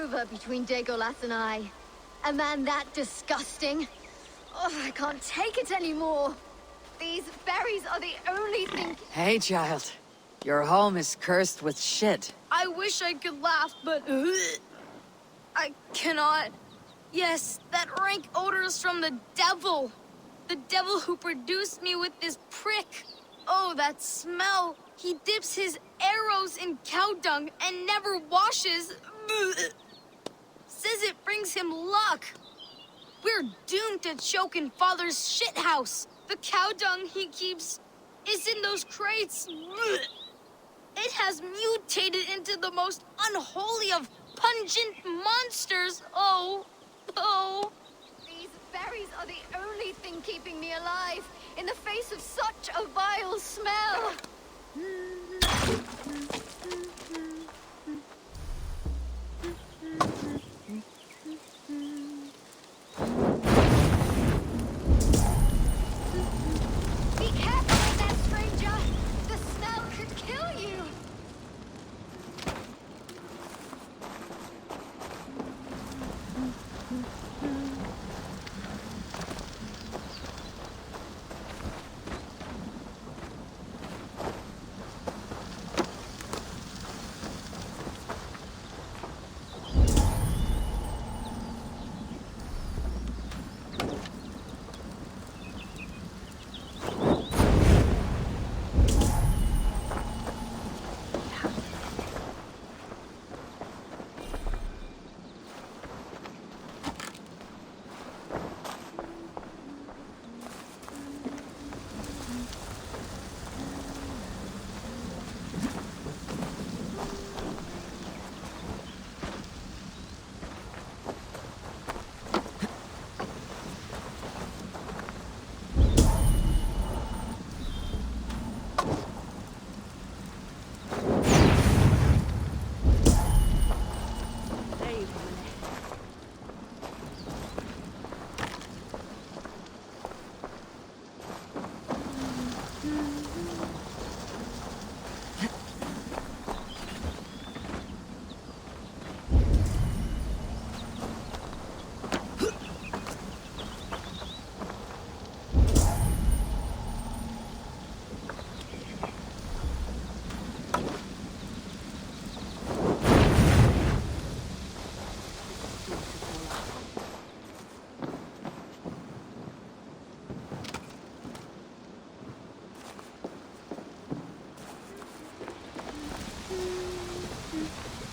over between Dagolas and I. A man that disgusting. Oh, I can't take it anymore. These berries are the only thing... Hey, child. Your home is cursed with shit. I wish I could laugh, but... I cannot. Yes, that rank odor is from the devil. The devil who produced me with this prick. Oh, that smell. He dips his arrows in cow dung and never washes. Says it brings him luck. We're doomed to choke in Father's shithouse. The cow dung he keeps is in those crates. It has mutated into the most unholy of pungent monsters. Oh. These berries are the only thing keeping me alive in the face of such a vile smell. Be careful with that, stranger. The smell could kill you.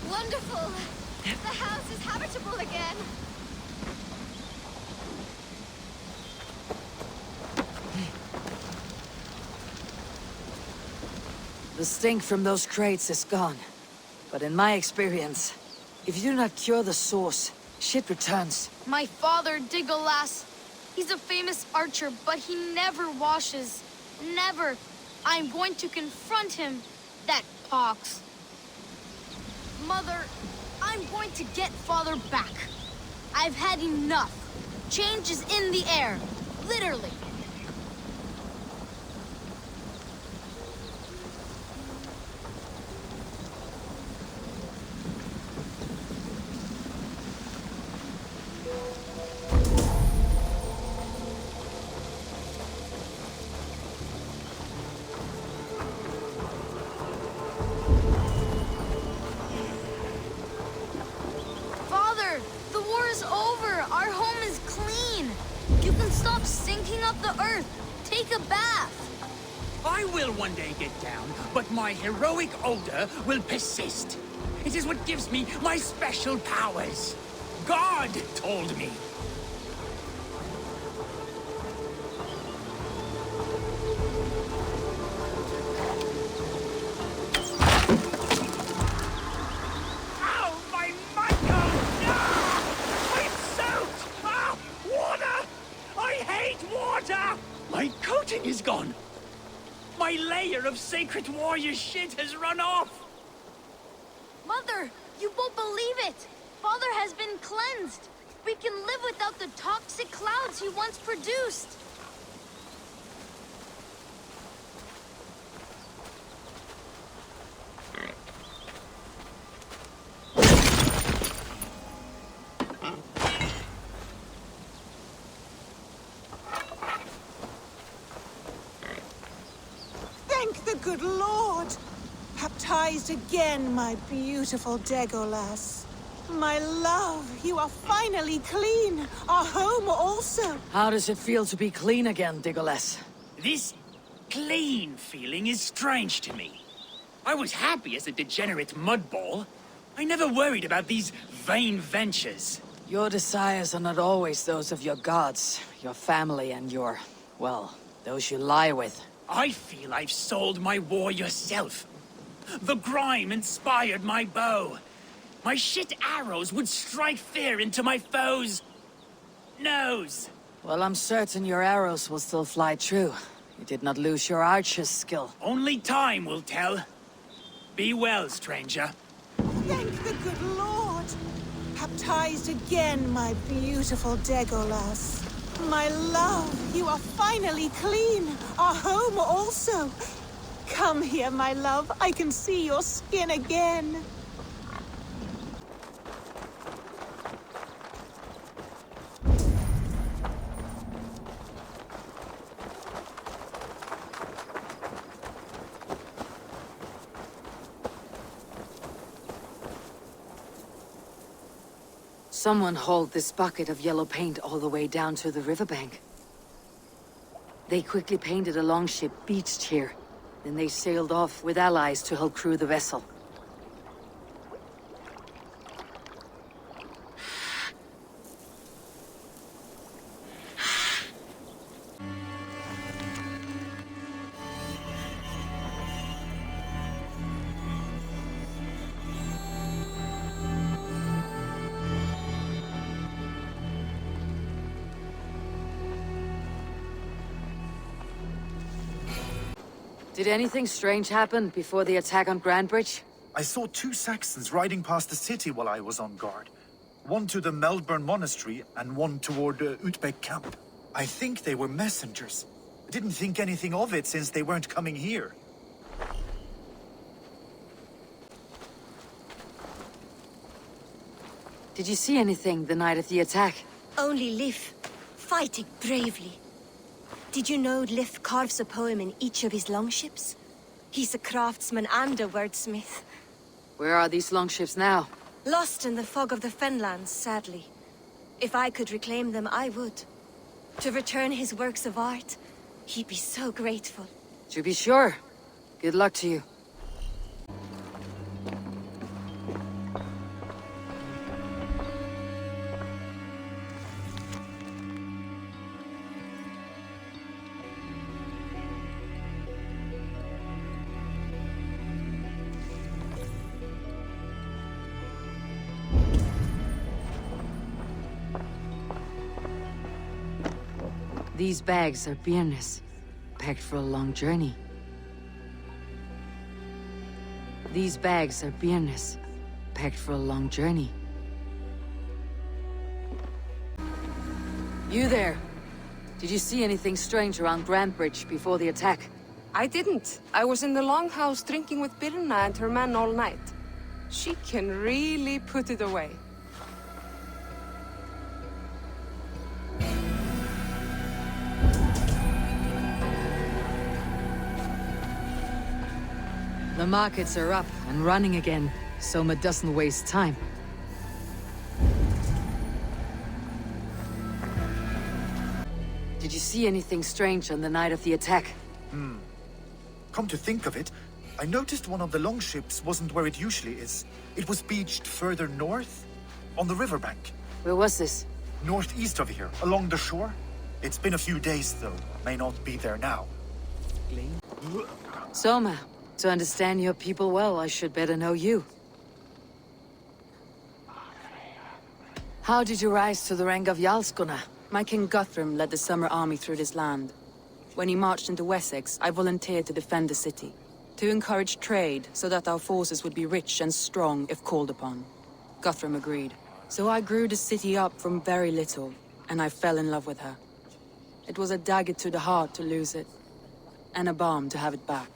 Wonderful! The house is habitable again! The stink from those crates is gone. But in my experience, if you do not cure the source, shit returns. My father, Dagolas, he's a famous archer, but he never washes. Never. I'm going to confront him. That pox. Mother, I'm going to get Father back. I've had enough. Change is in the air. Literally. Up the earth. Take a bath. I will one day get down, but my heroic odor will persist. It is what gives me my special powers. God told me. My coating is gone! My layer of sacred warrior shit has run off! Mother, you won't believe it! Father has been cleansed! We can live without the toxic clouds he once produced! good lord! Baptized again, my beautiful Legolas. My love, you are finally clean. Our home also. How does it feel to be clean again, Legolas? This clean feeling is strange to me. I was happy as a degenerate mudball. I never worried about these vain ventures. Your desires are not always those of your gods, your family, and your, well, those you lie with. I feel I've sold my warrior self. The grime inspired my bow. My shit arrows would strike fear into my foe's nose. Well, I'm certain your arrows will still fly true. You did not lose your archer's skill. Only time will tell. Be well, stranger. Thank the good lord. Baptized again, my beautiful Legolas. My love, you are finally clean. Our home also. Come here, my love. I can see your skin again. Someone hauled this bucket of yellow paint all the way down to the riverbank. They quickly painted a longship beached here. Then they sailed off with allies to help crew the vessel. Did anything strange happen before the attack on Grand Bridge? I saw 2 Saxons riding past the city while I was on guard. One to the Melbourne Monastery and one toward Utbeck camp. I think they were messengers. I didn't think anything of it since they weren't coming here. Did you see anything the night of the attack? Only Liv, fighting bravely. Did you know Liv carves a poem in each of his longships? He's a craftsman and a wordsmith. Where are these longships now? Lost in the fog of the Fenlands, sadly. If I could reclaim them, I would. To return his works of art, he'd be so grateful. To be sure. Good luck to you. These bags are beerness, packed for a long journey. These bags are beerness, packed for a long journey. You there! Did you see anything strange around Grand Bridge before the attack? I didn't. I was in the longhouse drinking with Birna and her men all night. She can really put it away. The markets are up and running again. Soma doesn't waste time. Did you see anything strange on the night of the attack? Come to think of it, I noticed one of the longships wasn't where it usually is. It was beached further north, on the riverbank. Where was this? Northeast of here, along the shore. It's been a few days, though. May not be there now. Soma, to understand your people well, I should better know you. How did you rise to the rank of Jarlsgunna? My king Guthrum led the summer army through this land. When he marched into Wessex, I volunteered to defend the city. To encourage trade, so that our forces would be rich and strong if called upon. Guthrum agreed. So I grew the city up from very little, and I fell in love with her. It was a dagger to the heart to lose it, and a balm to have it back.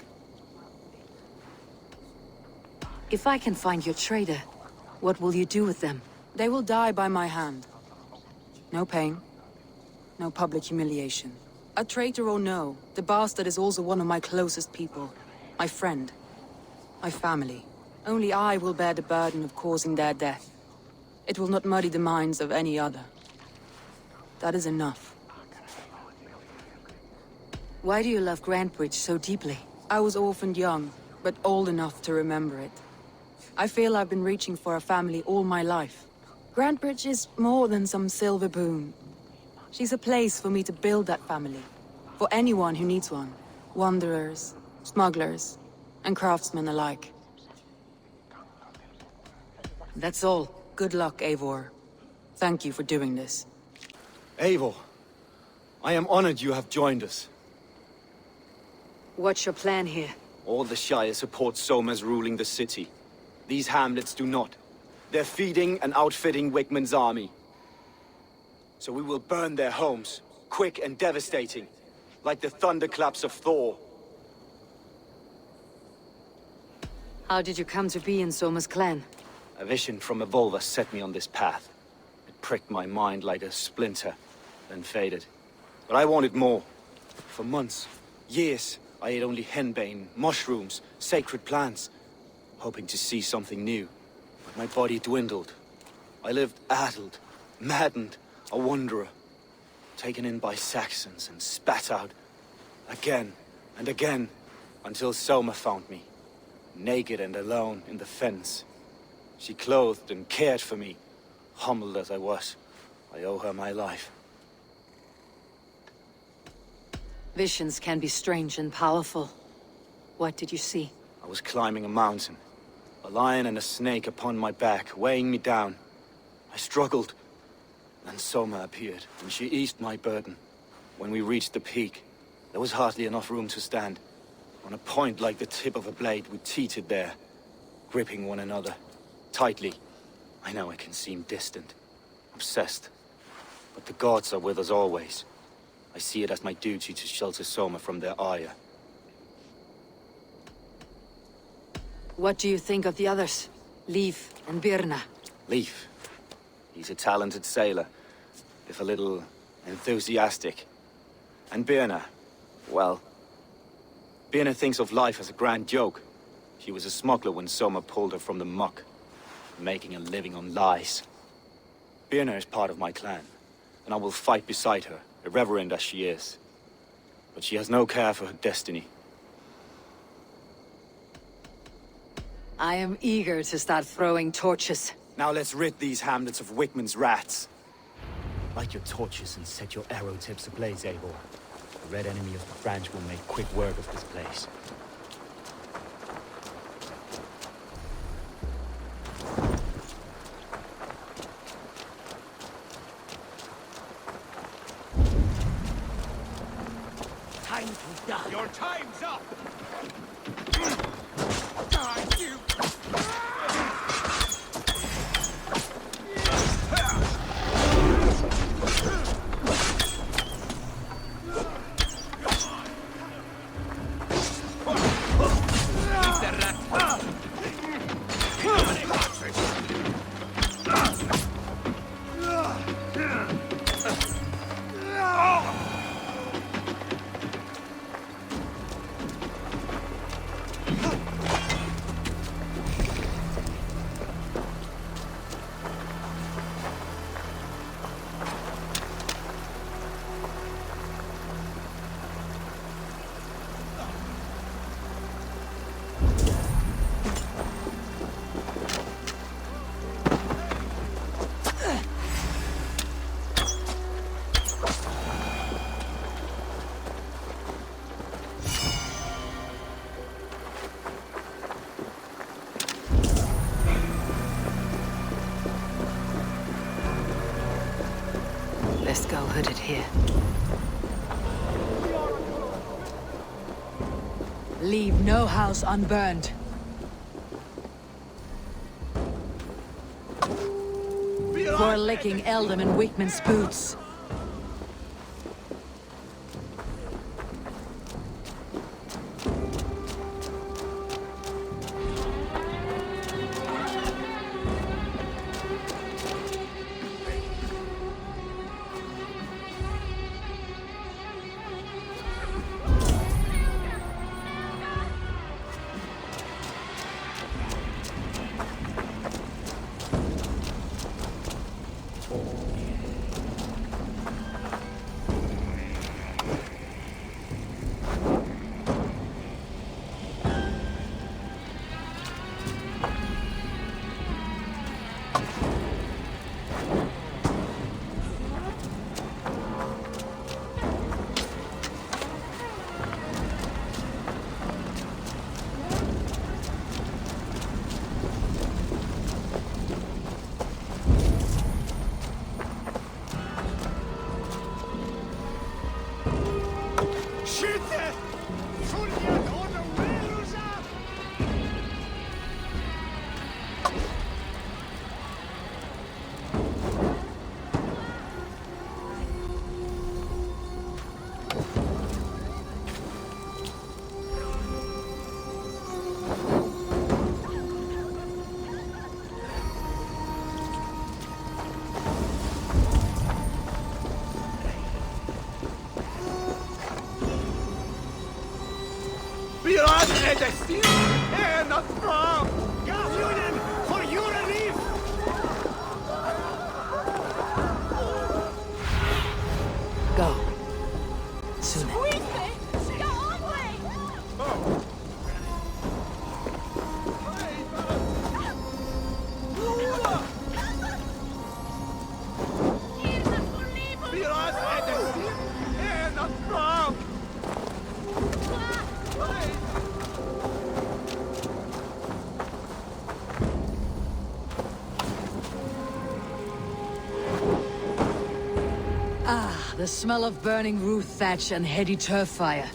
If I can find your trader, what will you do with them? They will die by my hand. No pain, no public humiliation. A traitor or no, the bastard is also one of my closest people. My friend. My family. Only I will bear the burden of causing their death. It will not muddy the minds of any other. That is enough. Why do you love Grantbridge so deeply? I was orphaned young, but old enough to remember it. I feel I've been reaching for a family all my life. Grantbridge is more than some silver boon. She's a place for me to build that family. For anyone who needs one. Wanderers, smugglers, and craftsmen alike. That's all. Good luck, Eivor. Thank you for doing this. Eivor, I am honored you have joined us. What's your plan here? All the Shire support Soma's ruling the city. These hamlets do not. They're feeding and outfitting Wickman's army. So we will burn their homes, quick and devastating, like the thunderclaps of Thor. How did you come to be in Soma's clan? A vision from a Volva set me on this path. It pricked my mind like a splinter, then faded. But I wanted more. For months, years, I ate only henbane, mushrooms, sacred plants, hoping to see something new. But my body dwindled. I lived addled, maddened, a wanderer, taken in by Saxons and spat out again and again, until Soma found me, naked and alone in the fens. She clothed and cared for me, humbled as I was. I owe her my life. Visions can be strange and powerful. What did you see? I was climbing a mountain, a lion and a snake upon my back, weighing me down. I struggled. Then Soma appeared, and she eased my burden. When we reached the peak, there was hardly enough room to stand. On a point like the tip of a blade, we teetered there, gripping one another, tightly. I know it can seem distant, obsessed, but the gods are with us always. I see it as my duty to shelter Soma from their ire. What do you think of the others? Leif and Birna? Leif. He's a talented sailor, if a little enthusiastic. And Birna, well, Birna thinks of life as a grand joke. She was a smuggler when Soma pulled her from the muck, making a living on lies. Birna is part of my clan, and I will fight beside her, irreverent as she is. But she has no care for her destiny. I am eager to start throwing torches. Now let's rid these hamlets of Wickman's rats. Light your torches and set your arrow tips ablaze, Eivor. The red enemy of the branch will make quick work of this place. Time to die. Your time's up! Let's go hooded here. Leave no house unburned. For licking Eldam and Wickman's boots. Go. Soon. Ah, the smell of burning roof thatch and heady turf fire.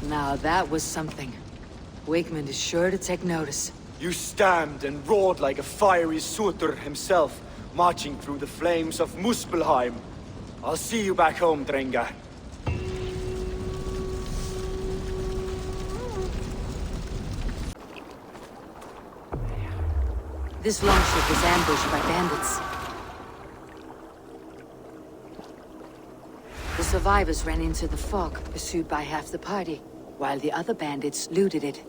Now that was something. Wakeman is sure to take notice. You stamped and roared like a fiery Surtur himself, marching through the flames of Muspelheim. I'll see you back home, Drenga. This longship was ambushed by bandits. The survivors ran into the fog, pursued by half the party, while the other bandits looted it.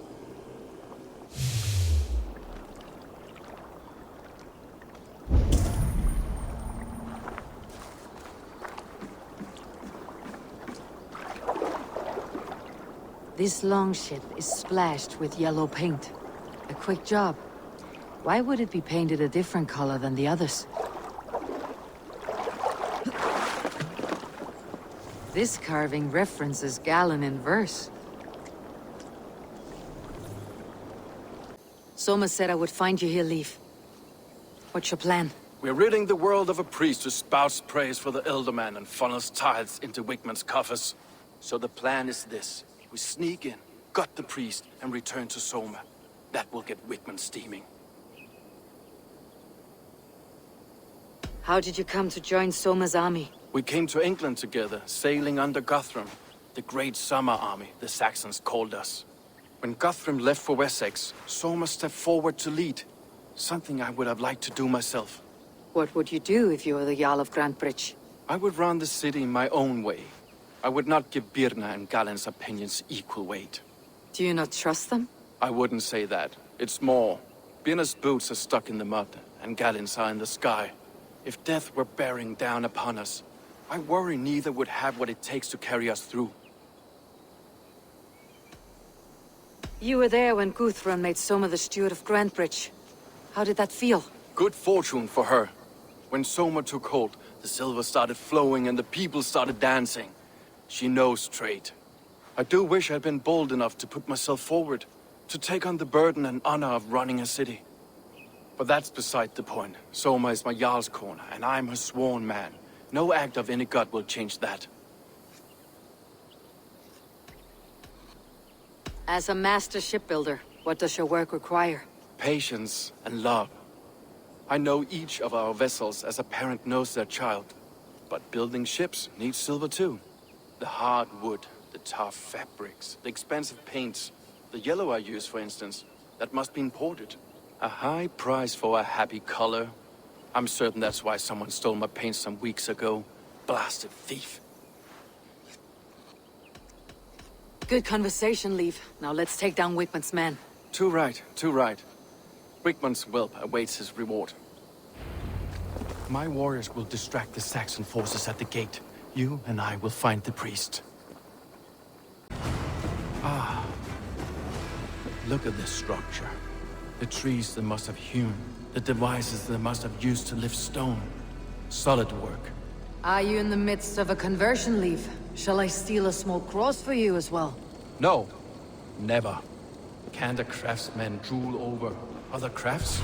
This longship is splashed with yellow paint. A quick job. Why would it be painted a different color than the others? This carving references Galen in verse. Soma said I would find you here, Leaf. What's your plan? We're ridding the world of a priest who spouts praise for the Elderman and funnels tithes into Wickman's coffers. So the plan is this. We sneak in, gut the priest, and return to Soma. That will get Wickman steaming. How did you come to join Soma's army? We came to England together, sailing under Guthrum. The Great Summer Army, the Saxons called us. When Guthrum left for Wessex, Soma stepped forward to lead. Something I would have liked to do myself. What would you do if you were the Jarl of Grantebridge? I would run the city my own way. I would not give Birna and Galen's opinions equal weight. Do you not trust them? I wouldn't say that. It's more. Birna's boots are stuck in the mud, and Galen's are in the sky. If death were bearing down upon us, I worry neither would have what it takes to carry us through. You were there when Guthrum made Soma the steward of Grantebridge. How did that feel? Good fortune for her. When Soma took hold, the silver started flowing and the people started dancing. She knows trade. I do wish I'd been bold enough to put myself forward, to take on the burden and honor of running a city. But that's beside the point. Soma is my Jarl's corner, and I'm her sworn man. No act of any god will change that. As a master shipbuilder, what does your work require? Patience and love. I know each of our vessels as a parent knows their child. But building ships needs silver too. The hard wood, the tough fabrics, the expensive paints. The yellow I use, for instance, that must be imported. A high price for a happy color. I'm certain that's why someone stole my paint some weeks ago. Blasted thief. Good conversation, Leaf. Now let's take down Wickman's men. Too right, too right. Wickman's whelp awaits his reward. My warriors will distract the Saxon forces at the gate. You and I will find the priest. Ah. Look at this structure. The trees they must have hewn. The devices they must have used to lift stone. Solid work. Are you in the midst of a conversion, Leaf? Shall I steal a small cross for you as well? No. Never. Can't a craftsman drool over other crafts?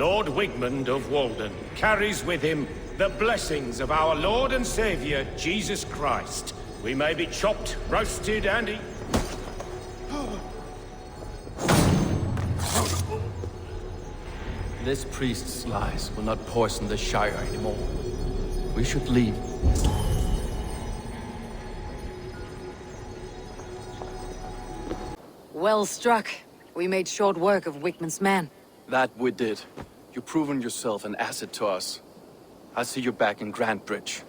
Lord Wigmund of Walden carries with him the blessings of our Lord and Savior, Jesus Christ. We may be chopped, roasted, and eaten. This priest's lies will not poison the Shire anymore. We should leave. Well struck. We made short work of Wigmund's men. That we did. You've proven yourself an asset to us. I'll see you back in Grantbridge.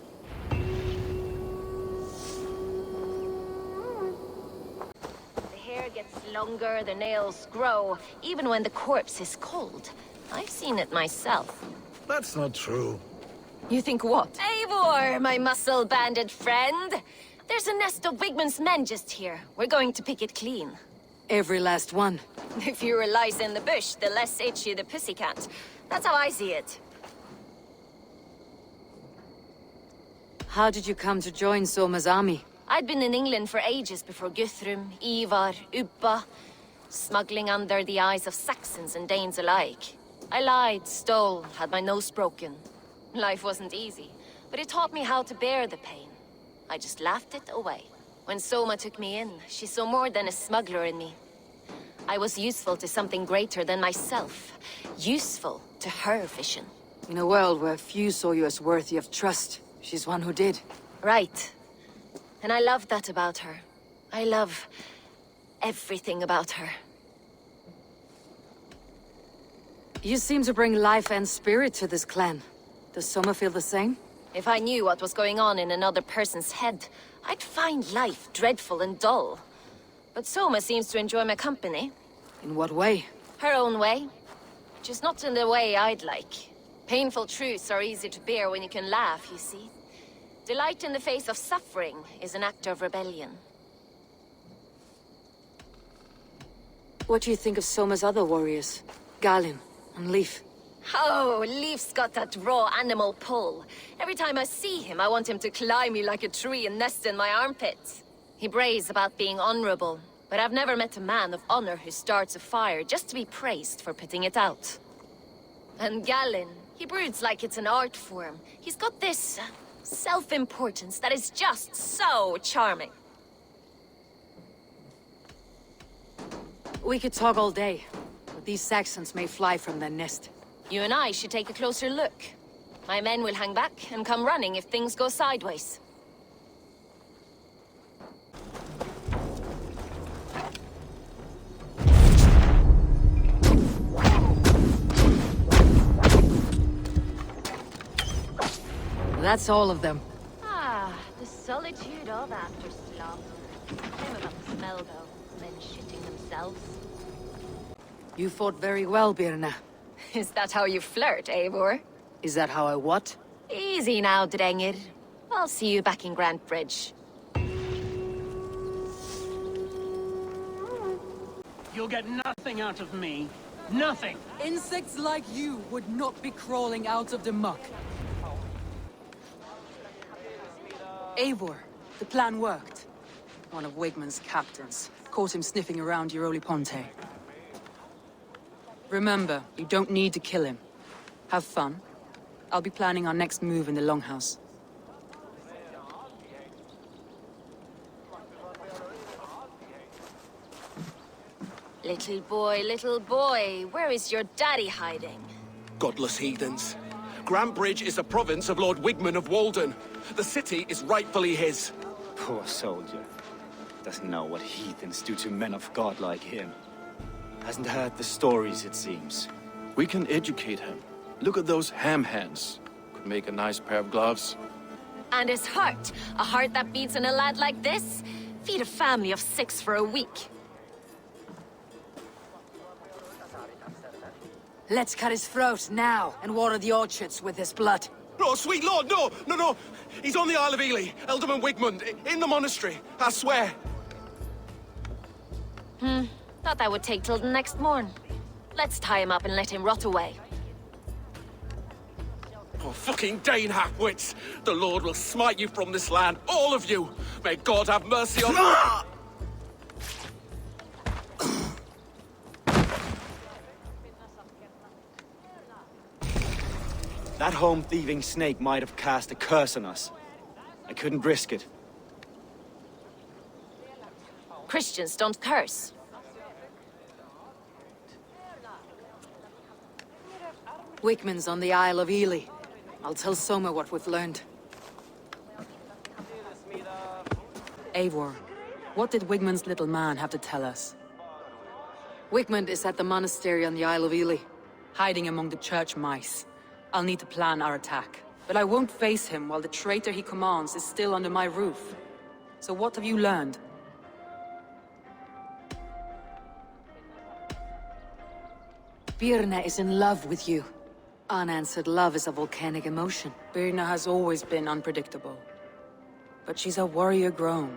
The hair gets longer, the nails grow, even when the corpse is cold. I've seen it myself. That's not true. You think what? Eivor, my muscle-banded friend! There's a nest of Wigmund's men just here. We're going to pick it clean. Every last one. The fewer lies in the bush, the less itchy the pussycat. That's how I see it. How did you come to join Soma's army? I'd been in England for ages before Guthrum, Ivar, Ubba, smuggling under the eyes of Saxons and Danes alike. I lied, stole, had my nose broken. Life wasn't easy, but it taught me how to bear the pain. I just laughed it away. When Soma took me in, she saw more than a smuggler in me. I was useful to something greater than myself. Useful to her vision. In a world where few saw you as worthy of trust, she's one who did. Right. And I love that about her. I love everything about her. You seem to bring life and spirit to this clan. Does Soma feel the same? If I knew what was going on in another person's head, I'd find life dreadful and dull. But Soma seems to enjoy my company. In what way? Her own way. Just not in the way I'd like. Painful truths are easy to bear when you can laugh, you see. Delight in the face of suffering is an act of rebellion. What do you think of Soma's other warriors? Galin and Leif? Oh, Leif's got that raw animal pull. Every time I see him, I want him to climb me like a tree and nest in my armpits. He brays about being honorable, but I've never met a man of honor who starts a fire just to be praised for putting it out. And Galin, he broods like it's an art form. He's got this self-importance that is just so charming. We could talk all day, but these Saxons may fly from their nest. You and I should take a closer look. My men will hang back and come running if things go sideways. That's all of them. Ah, the solitude of after slaughter. Shame about the smell, though. Men shitting themselves. You fought very well, Birna. Is that how you flirt, Eivor? Is that how I what? Easy now, Drengir. I'll see you back in Grantbridge. You'll get nothing out of me. Nothing! Insects like you would not be crawling out of the muck. Eivor, the plan worked. One of Wigmund's captains caught him sniffing around Euroli Ponte. Remember, you don't need to kill him. Have fun. I'll be planning our next move in the Longhouse. Little boy, where is your daddy hiding? Godless heathens. Grantbridge is a province of Lord Wigmund of Walden. The city is rightfully his. Poor soldier. Doesn't know what heathens do to men of God like him. Hasn't heard the stories, it seems. We can educate him. Look at those ham hands. Could make a nice pair of gloves. And his heart. A heart that beats in a lad like this? Feed a family of 6 for a week. Let's cut his throat now and water the orchards with his blood. Oh, sweet lord, no! No! He's on the Isle of Ely, Ealdorman Wigmund, in the monastery, I swear. Thought that would take till the next morn. Let's tie him up and let him rot away. Oh, fucking Dane halfwits! The Lord will smite you from this land, all of you! May God have mercy on... That home-thieving snake might have cast a curse on us. I couldn't risk it. Christians don't curse. Wickman's on the Isle of Ely. I'll tell Soma what we've learned. Eivor, what did Wigmund's little man have to tell us? Wigmund is at the monastery on the Isle of Ely. Hiding among the church mice. I'll need to plan our attack. But I won't face him while the traitor he commands is still under my roof. So what have you learned? Birna is in love with you. Unanswered love is a volcanic emotion. Birna has always been unpredictable. But she's a warrior grown.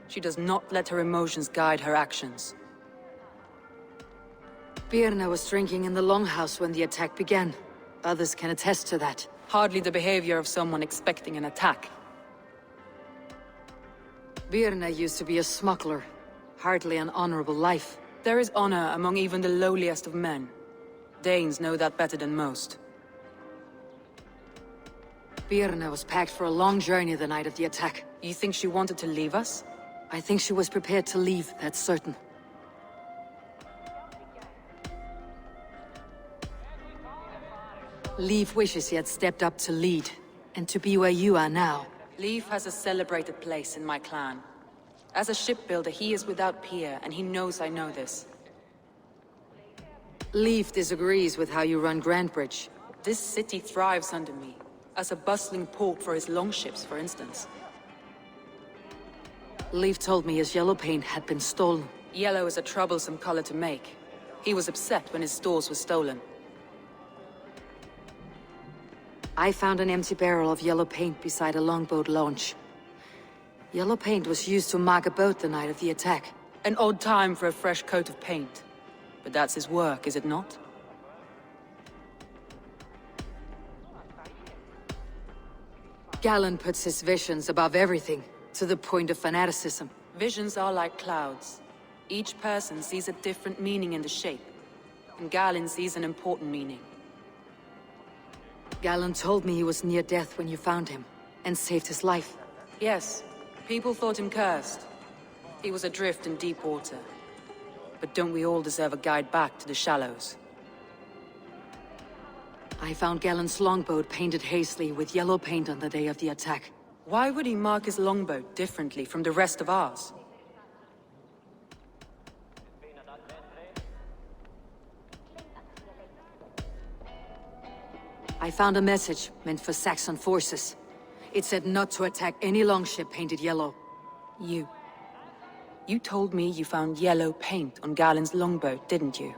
She does not let her emotions guide her actions. Birna was drinking in the longhouse when the attack began. Others can attest to that. Hardly the behavior of someone expecting an attack. Birna used to be a smuggler. Hardly an honorable life. There is honor among even the lowliest of men. Danes know that better than most. Birna was packed for a long journey the night of the attack. You think she wanted to leave us? I think she was prepared to leave, that's certain. Leif wishes he had stepped up to lead, and to be where you are now. Leif has a celebrated place in my clan. As a shipbuilder, he is without peer, and he knows I know this. Leif disagrees with how you run Grandbridge. This city thrives under me, as a bustling port for his longships, for instance. Leif told me his yellow paint had been stolen. Yellow is a troublesome color to make. He was upset when his stores were stolen. I found an empty barrel of yellow paint beside a longboat launch. Yellow paint was used to mark a boat the night of the attack. An odd time for a fresh coat of paint. But that's his work, is it not? Galen puts his visions above everything, to the point of fanaticism. Visions are like clouds. Each person sees a different meaning in the shape. And Galen sees an important meaning. Galen told me he was near death when you found him, and saved his life. Yes, people thought him cursed. He was adrift in deep water. But don't we all deserve a guide back to the shallows? I found Galen's longboat painted hastily with yellow paint on the day of the attack. Why would he mark his longboat differently from the rest of ours? I found a message meant for Saxon forces. It said not to attack any longship painted yellow. You told me you found yellow paint on Galen's longboat, didn't you?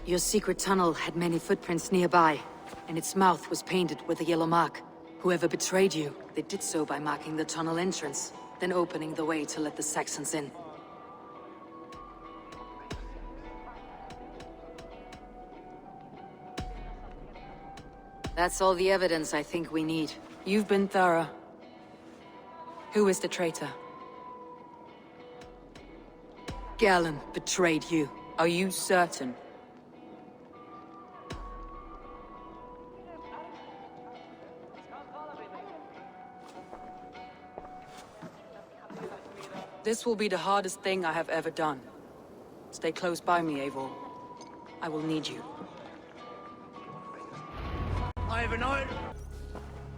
Your secret tunnel had many footprints nearby, and its mouth was painted with a yellow mark. Whoever betrayed you, they did so by marking the tunnel entrance, then opening the way to let the Saxons in. That's all the evidence I think we need. You've been thorough. Who is the traitor? Galen betrayed you. Are you certain? This will be the hardest thing I have ever done. Stay close by me, Eivor. I will need you.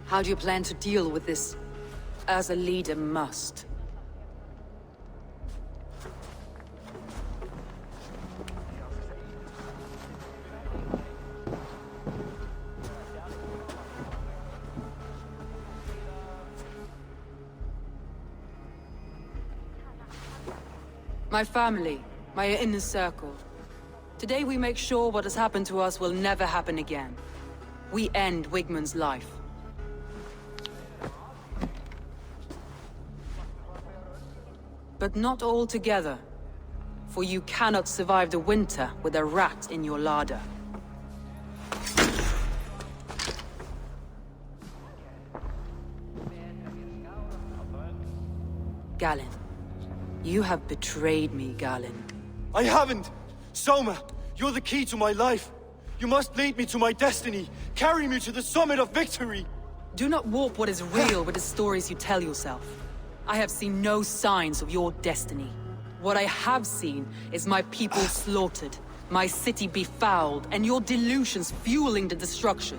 How do you plan to deal with this? As a leader must. My family, my inner circle. Today we make sure what has happened to us will never happen again. We end Wigmund's life. But not all together. For you cannot survive the winter with a rat in your larder. Galen. You have betrayed me, Galen. I haven't! Soma, you're the key to my life. You must lead me to my destiny. Carry me to the summit of victory. Do not warp what is real with the stories you tell yourself. I have seen no signs of your destiny. What I have seen is my people slaughtered, my city befouled, and your delusions fueling the destruction.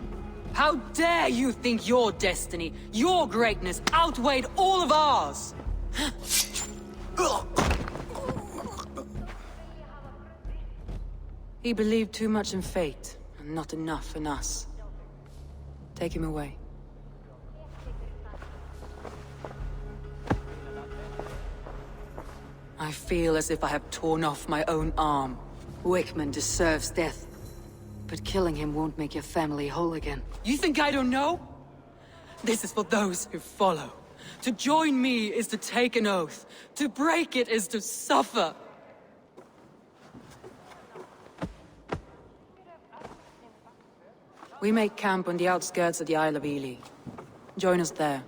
How dare you think your destiny, your greatness, outweighed all of ours? He believed too much in fate, and not enough in us. Take him away. I feel as if I have torn off my own arm. Wickman deserves death, but killing him won't make your family whole again. You think I don't know? This is for those who follow. To join me is to take an oath. To break it is to suffer. We make camp on the outskirts of the Isle of Ely. Join us there.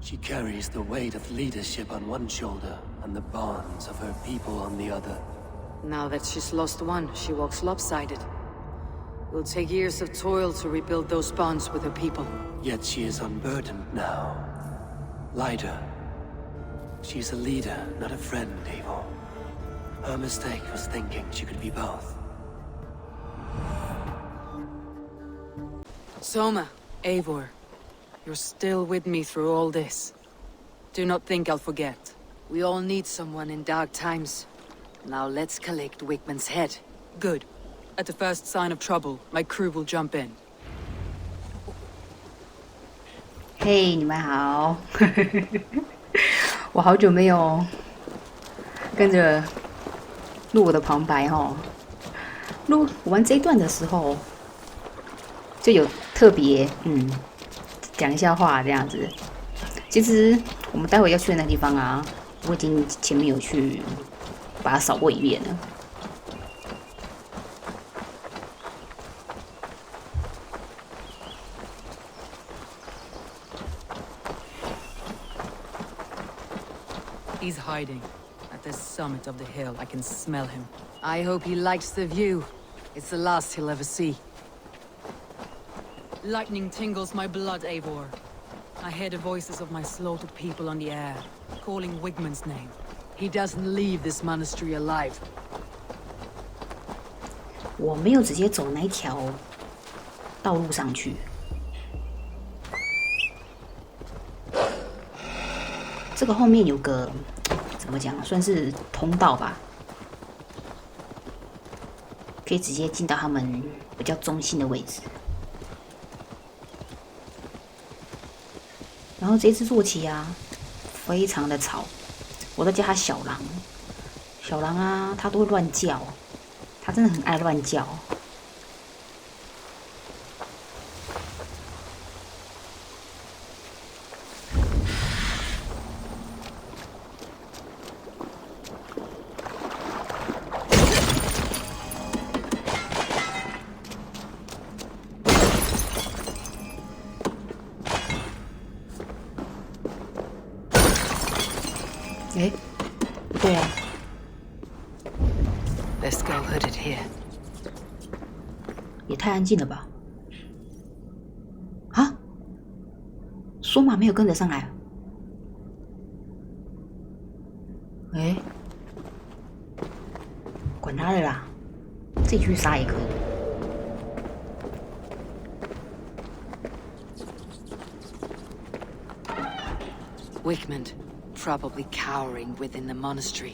She carries the weight of leadership on one shoulder and the bonds of her people on the other. Now that she's lost one, she walks lopsided. It will take years of toil to rebuild those bonds with her people. Yet she is unburdened now. Lighter. She's a leader, not a friend, Eivor. Her mistake was thinking she could be both. Soma, Eivor, you're still with me through all this. Do not think I'll forget. we all need someone in dark times. Now let's collect Wickman's head. Good. At the first sign of trouble, my crew will jump in. 嘿，你们好！我好久没有跟着录我的旁白哈。录完这一段的时候，就有特别讲一下话这样子。其实我们待会要去的那个地方啊，我已经前面有去把它扫过一遍了。 He's hiding. At the summit of the hill, I can smell him. I hope he likes the view. It's the last he'll ever see. Lightning tingles my blood, Eivor. I hear the voices of my slaughtered people on the air, calling Wigman's name. He doesn't leave this monastery alive. 我没有直接走那一条道路上去。 这个后面有个怎么讲，算是通道吧，可以直接进到他们比较中心的位置。然后这只坐骑啊，非常的吵，我都叫它小狼。小狼啊，它都会乱叫，它真的很爱乱叫。 哎，不对啊 Let's go hooded here. 也太安静了吧！啊，索玛没有跟着上来。哎，管他的啦，自己去杀也可以。 Wickman, probably cowering within the monastery.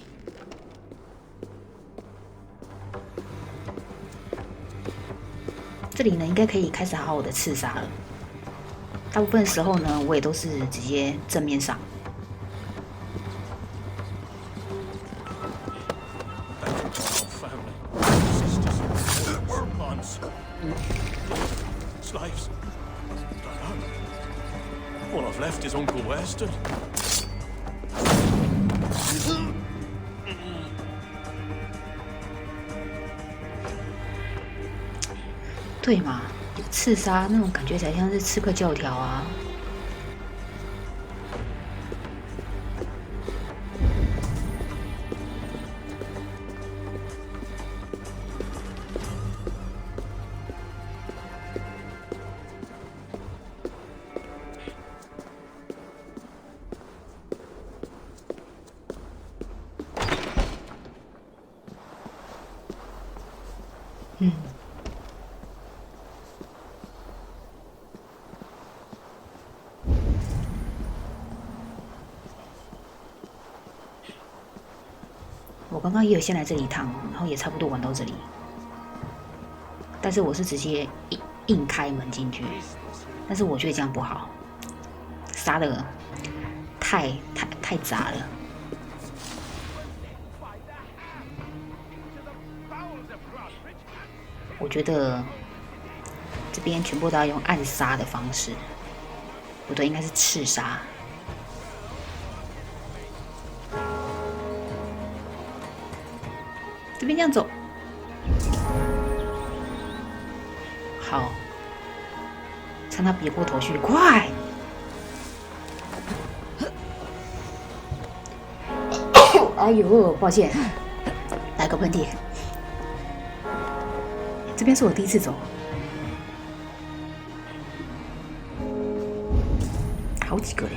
这里呢，应该可以开始好好的刺杀了。大部分时候呢，我也都是直接正面上。Slaves? All I've left is Uncle Weston. 对嘛，有刺杀那种感觉，才像是刺客教条啊。刚刚也有先来这里一趟，然后也差不多玩到这里，但是我是直接硬开门进去，但是我觉得这样不好，杀的太杂了。我觉得这边全部都要用暗杀的方式，不对，应该是赤杀。这边这样走，好，趁他别过头去，快！哎呦，抱歉，来个喷嚏。这边是我第一次走，好几个嘞。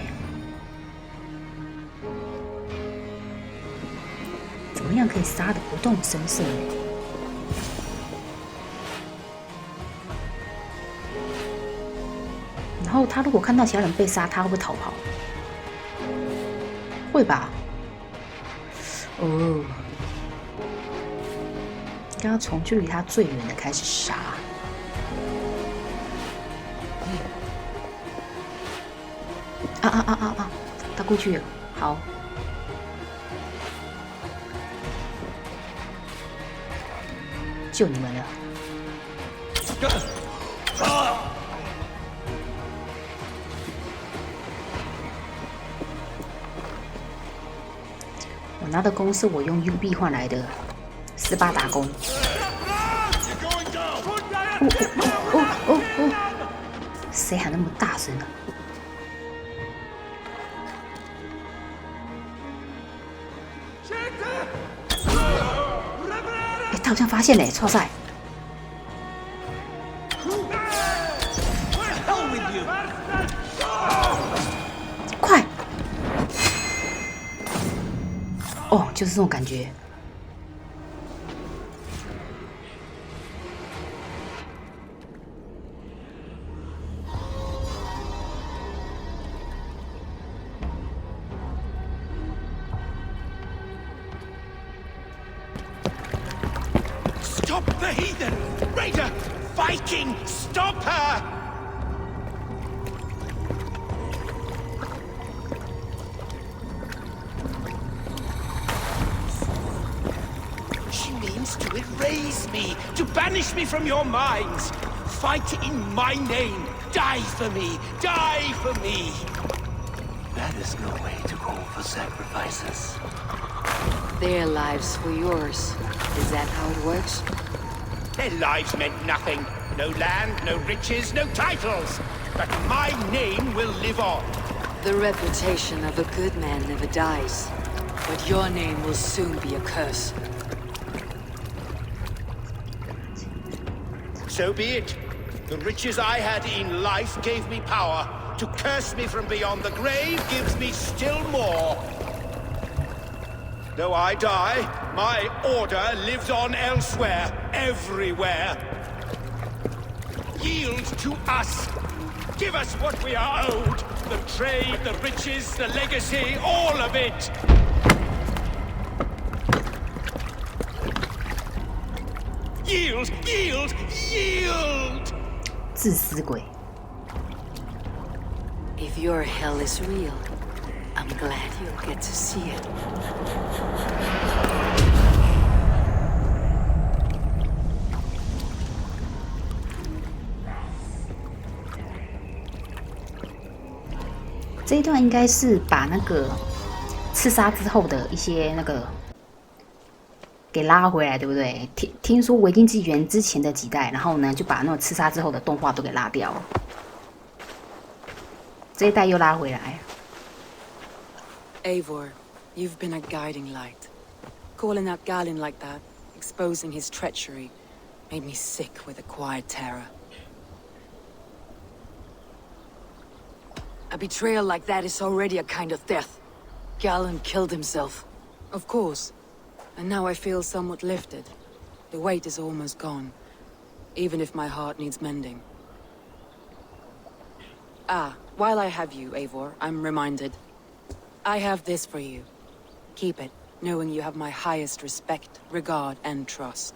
怎么样可以杀得不动声色呢？然后他如果看到其他人被杀，他会不会逃跑？会吧。哦，应该要从距离他最远的开始杀。他过去了，好。救你们了！我拿的弓是我用 UB 换来的斯巴达弓。谁喊那么大声啊？他好像发现嘞，错赛！快！哦，就是这种感觉。Stop the heathen! Raider! Viking! Stop her! She means to erase me, to banish me from your minds. Fight in my name. Die for me. Die for me. That is no way to call for sacrifices. Their lives for yours. Is that how it works? Their lives meant nothing. No land, no riches, no titles. But my name will live on. The reputation of a good man never dies. But your name will soon be a curse. So be it. The riches I had in life gave me power. To curse me from beyond the grave gives me still more. Though I die, my order lives on elsewhere, everywhere. Yield to us. Give us what we are owed. The trade, the riches, the legacy, all of it. Yield, yield, yield! 自私鬼。If your hell is real, I'm glad you'll get to see it. 这一段应该是把那个刺杀之后的一些那个给拉回来，对不对？听说维京纪元之前的几代，然后呢就把那种刺杀之后的动画都给拉掉了，这一代又拉回来。Eivor, you've been a guiding light. Calling out Galen like that, exposing his treachery, made me sick with a quiet terror. A betrayal like that is already a kind of death. Galen killed himself. Of course. And now I feel somewhat lifted. The weight is almost gone, even if my heart needs mending. Ah, while I have you, Eivor, I'm reminded. I have this for you. Keep it. knowing you have my highest respect, regard, and trust.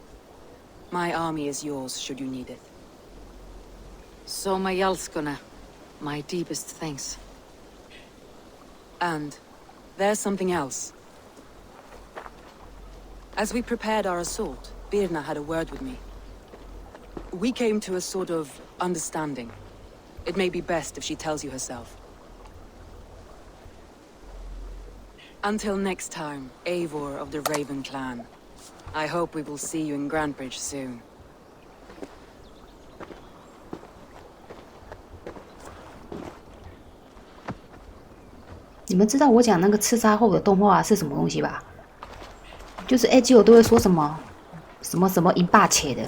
My army is yours should you need it. Soma Jalskona, my deepest thanks. And there's something else. As we prepared our assault, Birna had a word with me. We came to a sort of understanding. It may be best if she tells you herself. Until next time, Eivor of the Raven Clan. I hope we will see you in Grandbridge soon. 你们知道我讲那个刺杀后的动画是什么东西吧？就是基友都会说什么什么什么赢霸切的。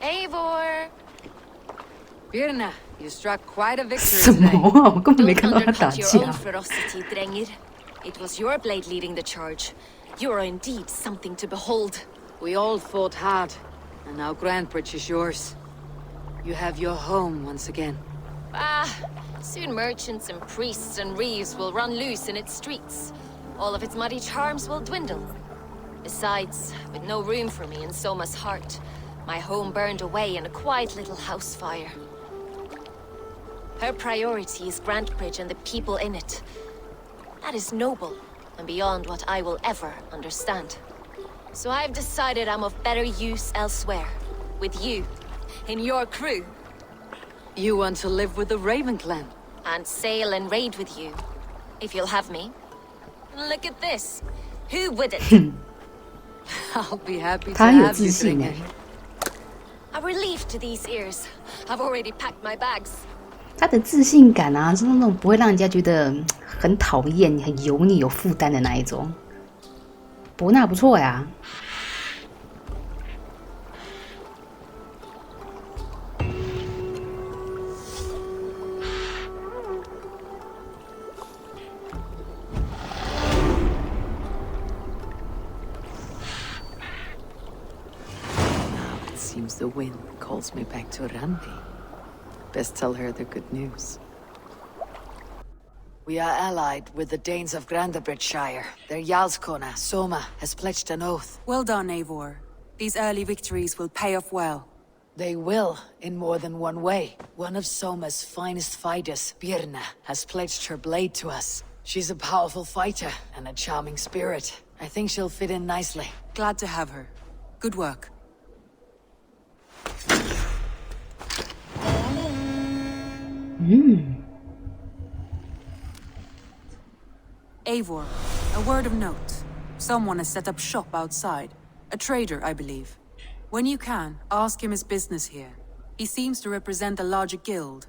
Eivor! Birna, you struck quite a victory 什么啊？我根本没看到他打架。 It was your blade leading the charge. You are indeed something to behold. We all fought hard, and now Grandbridge is yours. You have your home once again. Ah, soon merchants and priests and reeves will run loose in its streets. All of its muddy charms will dwindle. Besides, with no room for me in Soma's heart, my home burned away in a quiet little house fire. Her priority is Grandbridge and the people in it. That is noble, and beyond what I will ever understand. So I've decided I'm of better use elsewhere. With you, in your crew. You want to live with the Raven Clan? And sail and raid with you, if you'll have me. Look at this. Who wouldn't? I'll be happy to 他很有 have 自 you, 信 Dringen. 哎。A relief to these ears. I've already packed my bags. 他的自信感啊，是那种不会让人家觉得很讨厌、很油腻、有负担的那一种。伯纳不错呀。It seems the wind calls me back to Randi. Best tell her the good news. We are allied with the Danes of Grandabridgeshire. Their Jarlskona, Soma, has pledged an oath. Well done, Eivor. These early victories will pay off well. They will, in more than one way. One of Soma's finest fighters, Birna, has pledged her blade to us. She's a powerful fighter and a charming spirit. I think she'll fit in nicely. Glad to have her. Good work. Eivor, a word of note. Someone has set up shop outside. A trader, I believe. When you can, ask him his business here. He seems to represent a larger guild.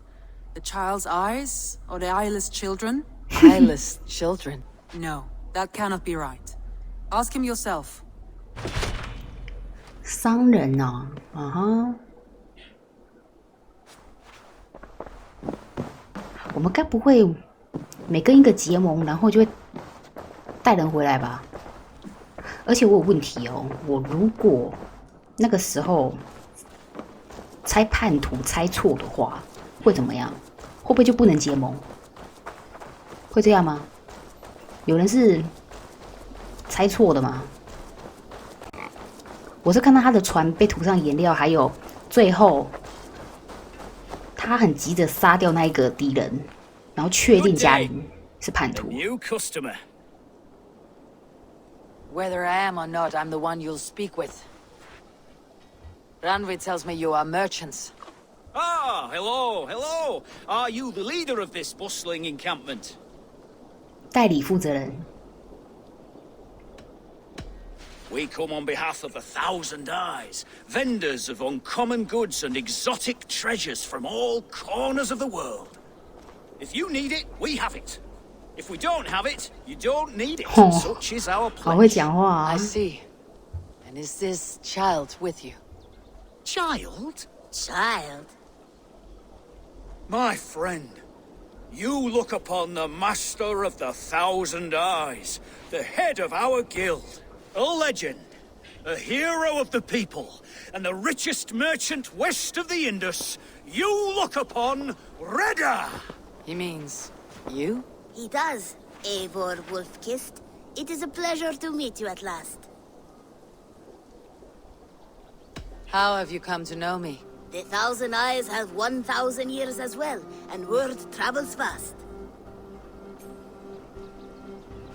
The Child's Eyes, or the Eyeless Children? Eyeless children? No, that cannot be right. Ask him yourself. 商人啊，啊哈。我们该不会每跟一个结盟，然后就会带人回来吧？而且我有问题哦，我如果那个时候猜叛徒猜错的话，会怎么样？会不会就不能结盟？会这样吗？有人是猜错的吗？我是看到他的船被涂上颜料，还有最后他很急着杀掉那一个敌人，然后确定家里是叛徒。 New customer. Whether I am or not, I'm the one you'll speak with. Ranvi tells me you are merchants. Ah, hello, hello. Are you the leader of this bustling encampment? 代理负责人。 We come on behalf of 1,000 Eyes, vendors of uncommon goods and exotic treasures from all corners of the world. If you need it, we have it. If we don't have it, you don't need it. Such is our 好会 pledge. 讲话啊 I see. And is this child with you? Child? Child? My friend, you look upon the master of the 1,000 Eyes, the head of our guild, a legend, a hero of the people, and the richest merchant west of the Indus. You look upon Reda! He means you? He does, Eivor Wolfkist. It is a pleasure to meet you at last. How have you come to know me? The Thousand Eyes have 1,000 years as well, and word travels fast.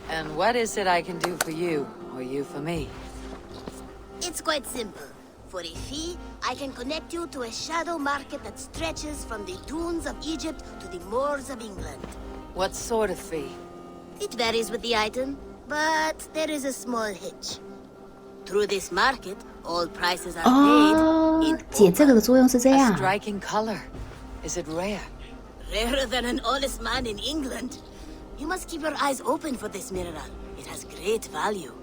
And what is it I can do for you, or you for me? It's quite simple. For a fee, I can connect you to a shadow market that stretches from the dunes of Egypt to the moors of England. What sort of fee? It varies with the item, but there is a small hitch. Through this market, all prices are paid in 姐这个的作用是这 A 样。 striking color. Is it rare? Rarer than an honest man in England. You must keep your eyes open for this mineral. It has great value.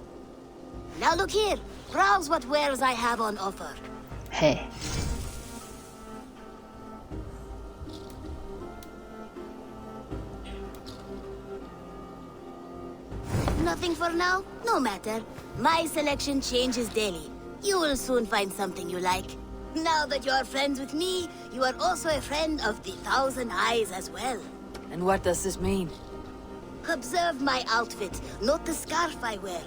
Now look here. Browse what wares I have on offer. 嘿， Nothing for now? No matter. My selection changes daily. You will soon find something you like. Now that you are friends with me, you are also a friend of the Thousand Eyes as well. And what does this mean? Observe my outfit, note the scarf I wear.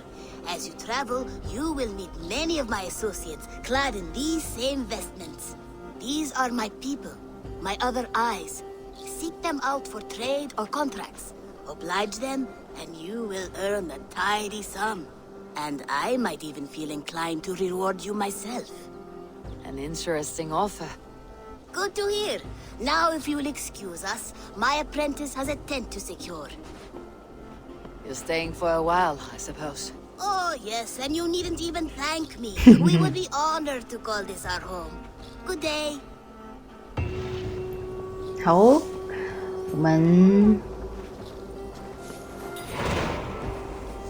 As you travel, you will meet many of my associates clad in these same vestments. These are my people, my other eyes. Seek them out for trade or contracts. Oblige them, and you will earn a tidy sum. And I might even feel inclined to reward you myself. An interesting offer. Good to hear. Now, if you will excuse us, my apprentice has a tent to secure. You're staying for a while, I suppose. Oh, yes, and you needn't even thank me. We would be honored to call this our home. Good day. 好哦，我们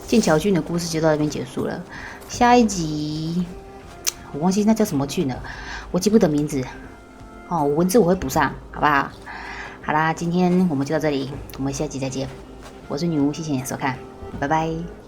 剑桥郡的故事就到这边结束了。下一集我忘记那叫什么郡了，我记不得名字。哦，文字我会补上，好不好？好啦，今天我们就到这里，我们下集再见。我是女巫，谢谢你的收看，拜拜。